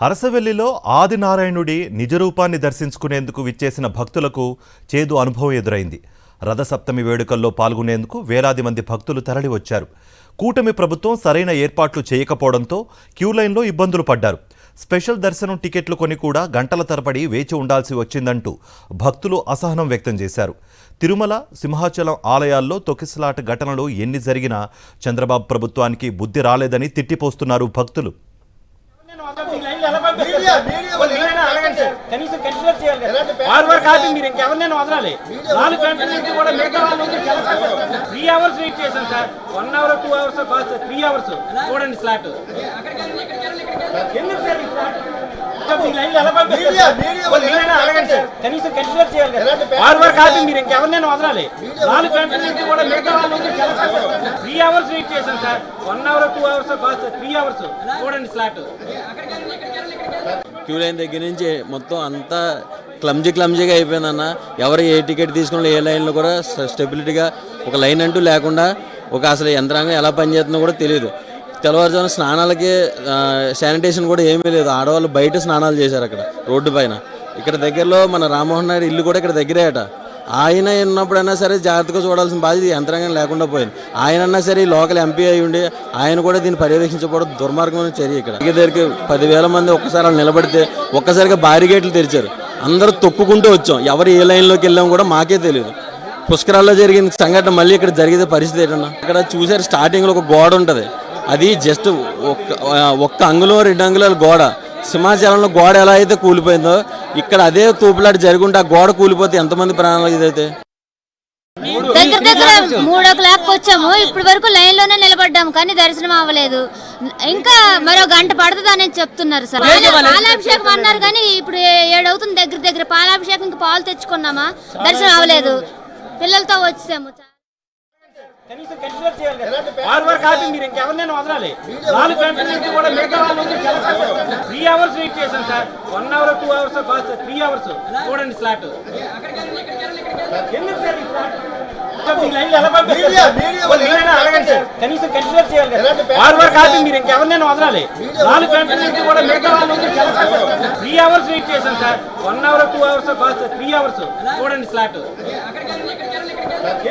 అరసవెల్లిలో ఆదినారాయణుడి నిజరూపాన్ని దర్శించుకునేందుకు విచ్చేసిన భక్తులకు చేదు అనుభవం ఎదురైంది. రథసప్తమి వేడుకల్లో పాల్గొనేందుకు వేలాది మంది భక్తులు తరలివచ్చారు. కూటమి ప్రభుత్వం సరైన ఏర్పాట్లు చేయకపోవడంతో క్యూలైన్లో ఇబ్బందులు పడ్డారు. స్పెషల్ దర్శనం టికెట్లు కొని కూడా గంటల తరబడి వేచి ఉండాల్సి వచ్చిందంటూ భక్తులు అసహనం వ్యక్తం చేశారు. తిరుమల, సింహాచలం ఆలయాల్లో తొక్కిసలాట ఘటనలు ఎన్ని జరిగినా చంద్రబాబు ప్రభుత్వానికి బుద్ధి రాలేదని తిట్టిపోస్తున్నారు భక్తులు. కనీసం కన్సిడర్ చేయాలి కదా. వారు కాదు, మీరు ఇంకెవరినైనా వదలాలి. 4 గంటల నుంచి కూడా మిగతా వాళ్ళ నుంచి 3 అవర్స్ వెయిట్ చేశాను సార్. 1 అవర్ 2 అవర్స్ కాదు సార్, 3 అవర్స్ చూడండి స్లాట్. క్యూ లైన్ దగ్గర నుంచి మొత్తం అంతా క్లమ్జీగా అయిపోయిందన్న. ఎవరు ఏ టికెట్ తీసుకున్న ఏ లైన్లో కూడా స్టెబిలిటీగా ఒక లైన్ అంటూ లేకుండా అసలు యంత్రాంగం ఎలా పనిచేస్తుందో కూడా తెలియదు. తెల్లవారుజామున స్నానాలకి శానిటేషన్ కూడా ఏమీ లేదు. ఆడవాళ్ళు బయట స్నానాలు చేశారు అక్కడ రోడ్డు పైన. ఇక్కడ దగ్గరలో మన రామ్మోహన్ నాయుడు ఇల్లు కూడా ఇక్కడ దగ్గరే అట. ఆయన ఉన్నప్పుడైనా సరే జాగ్రత్తగా చూడాల్సిన బాధ్యత యంత్రాంగం లేకుండా పోయింది. ఆయనన్నా సరే లోకల్ ఎంపీ అయి ఉండి ఆయన కూడా దీన్ని పర్యవేక్షించకపోవడం దుర్మార్గమైన చర్య. ఇక్కడ దగ్గరికి 10,000 మంది ఒక్కసారి వాళ్ళు నిలబడితే ఒక్కసారిగా బారిగేట్లు తెరిచారు. అందరూ తొక్కుకుంటూ వచ్చాం. ఎవరు ఏ లైన్లోకి వెళ్ళాం కూడా మాకే తెలియదు. పుష్కరాల్లో జరిగిన సంఘటన మళ్ళీ ఇక్కడ జరిగే పరిస్థితి ఏంటన్నా, ఇక్కడ చూసారు స్టార్టింగ్లో ఒక గోడ ఉంటుంది. అది జస్ట్ ఒక్క అంగుళం 2 అంగుళాల గోడ. సింహాచలంలో గోడ ఎలా అయితే కూలిపోయిందో ఇక్కడ అదే తూపులాట జరుగుంటే ఆ గోడ కూలిపోతే ఎంతమంది ప్రాణాలు ఇదైతే. దగ్గర 3 o'clock వచ్చాము. ఇప్పటి వరకు లైన్ లోనే నిలబడ్డాము కానీ దర్శనం అవ్వలేదు. ఇంకా మరో గంట పడుతుంది అని చెప్తున్నారు సార్. పాలాభిషేకం అన్నారు కానీ ఇప్పుడు 7 అవుతుంది. దగ్గర పాలాభిషేకం ఇంకా పాలు తెచ్చుకున్నామా, దర్శనం అవ్వలేదు. పిల్లలతో వచ్చాము. కనీసం కన్సిడర్ చేయాలి కదా. వారు కాదు, మీరు ఇంకెవరినైనా వదలాలి. 4 గంటల నుంచి కూడా మిగతా వాళ్ళ నుంచి 3 అవర్స్ వెయిట్ చేశాను సార్. 1 అవర్ 2 అవర్స్ కాదు సార్, 3 అవర్స్ చూడండి స్లాట్. ఎందుకు సార్ ఈ స్లాట్? కనీసం కన్సిడర్ చేయాలి కదా. వారు కాదు, మీరు ఇంకెవరినైనా వదలాలి. 4 గంటల నుంచి కూడా మిగతా వాళ్ళ నుంచి 3 అవర్స్ వెయిట్ చేశాను సార్. 1 అవర్ 2 అవర్స్ కాదు సార్, 3 అవర్స్ చూడండి స్లాట్.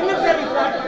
ఎందుకు సార్ ఈ స్లాట్?